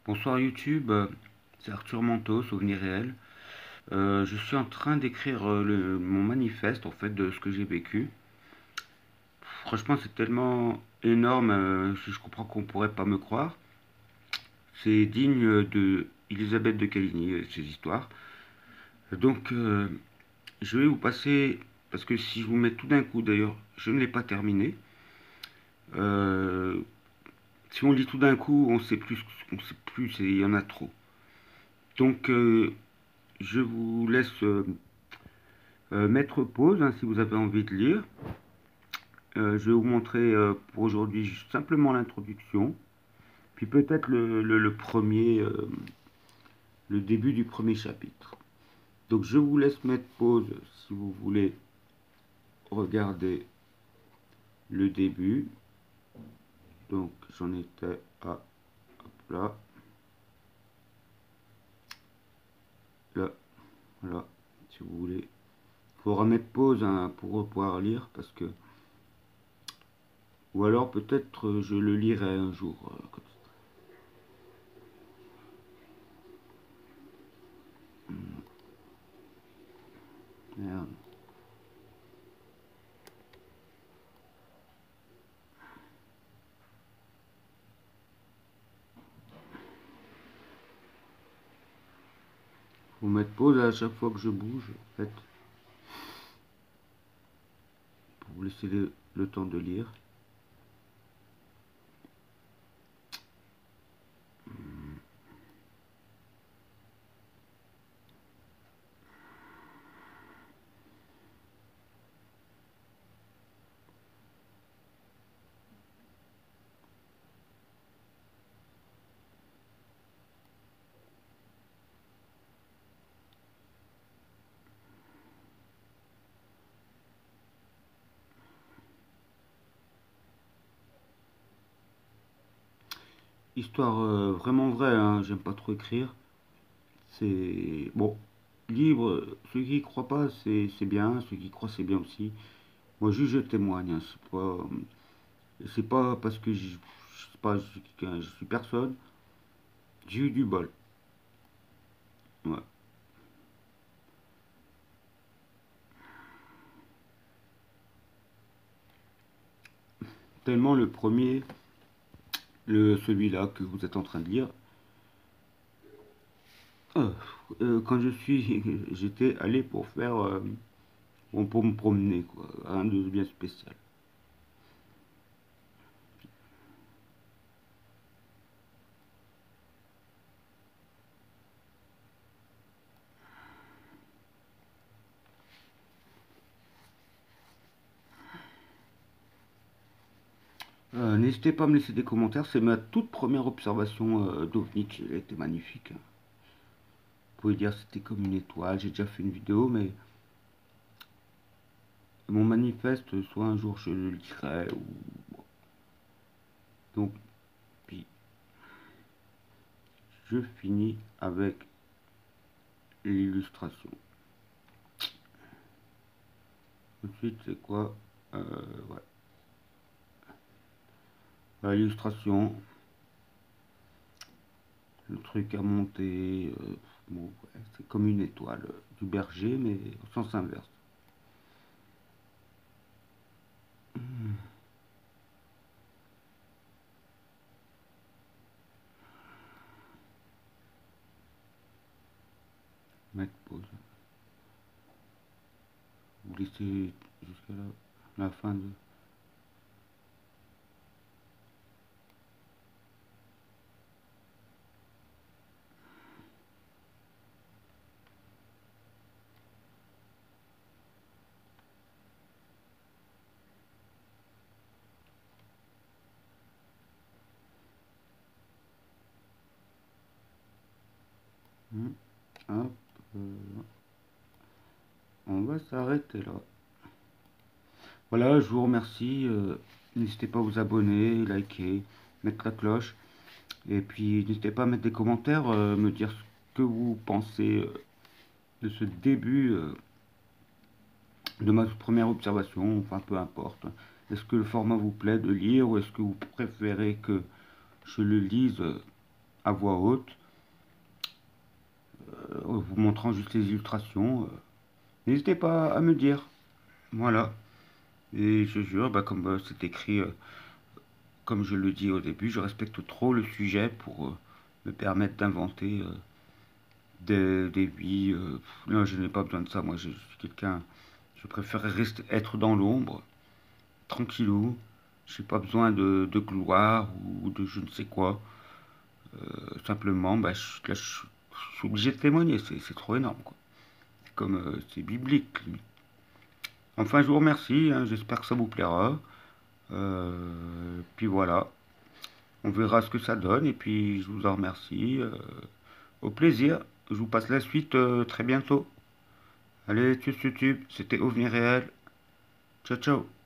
Bonsoir YouTube, c'est Arthur Manteau, Souvenir réel. Je suis en train d'écrire mon manifeste en fait de ce que j'ai vécu. Franchement, c'est tellement énorme, je comprends qu'on pourrait pas me croire. C'est digne de Elisabeth de Caligny, ces histoires. Donc, je vais vous passer, parce que si je vous mets tout d'un coup, d'ailleurs, je ne l'ai pas terminé. Euh, Si on lit tout d'un coup, on sait plus, il y en a trop. Donc, je vous laisse mettre pause hein, si vous avez envie de lire. Je vais vous montrer pour aujourd'hui simplement l'introduction, puis peut-être le début du premier chapitre. Donc je vous laisse mettre pause si vous voulez regarder le début. Donc j'en étais à hop là, là, voilà, si vous voulez. Il faudra mettre pause hein, pour pouvoir lire parce que ou alors peut-être je le lirai un jour comme ça. Merde. Faut mettre pause à chaque fois que je bouge en fait pour vous laisser le temps de lire. Histoire vraiment vraie, hein, j'aime pas trop écrire. C'est bon, libre, ceux qui y croient pas, c'est bien, ceux qui y croient, c'est bien aussi. Moi, juste je témoigne, hein, c'est pas parce que je sais pas, je suis personne, j'ai eu du bol. Ouais. Tellement le premier, celui-là que vous êtes en train de lire, euh, quand j'étais allé pour faire, bon, pour me promener, quoi, rien de bien spécial. N'hésitez pas à me laisser des commentaires, c'est ma toute première observation d'OVNI, elle était magnifique, hein. Vous pouvez dire que c'était comme une étoile, j'ai déjà fait une vidéo, mais mon manifeste, soit un jour je le lirai, ou... Donc, puis je finis avec l'illustration. Ensuite, c'est quoi ouais. L'illustration, le truc à monter, bon, ouais, c'est comme une étoile du berger, mais au sens inverse. Mettre pause. Vous laissez jusqu'à la fin de... Hop, on va s'arrêter là. Voilà, je vous remercie. N'hésitez pas à vous abonner, liker, mettre la cloche. Et puis n'hésitez pas à mettre des commentaires, me dire ce que vous pensez de ce début de ma première observation, enfin peu importe. Est-ce que le format vous plaît de lire ou est-ce que vous préférez que je le lise à voix haute, vous montrant juste les illustrations? N'hésitez pas à me dire. Voilà. Et je jure, bah, comme c'est écrit, comme je le dis au début, je respecte trop le sujet pour me permettre d'inventer des vies. Non, je n'ai pas besoin de ça. Moi, je suis quelqu'un. Je préfère rester, être dans l'ombre, tranquillou. J'ai pas besoin de gloire ou de je ne sais quoi. Simplement, bah, là, je suis obligé de témoigner. C'est trop énorme, quoi. C'est comme, c'est biblique, limite. Enfin, je vous remercie, hein, j'espère que ça vous plaira. Puis voilà, on verra ce que ça donne. Et puis, je vous en remercie. Au plaisir. Je vous passe la suite très bientôt. Allez, tchuss, tchuss, tchuss. C'était OVNI Réel. Ciao, ciao.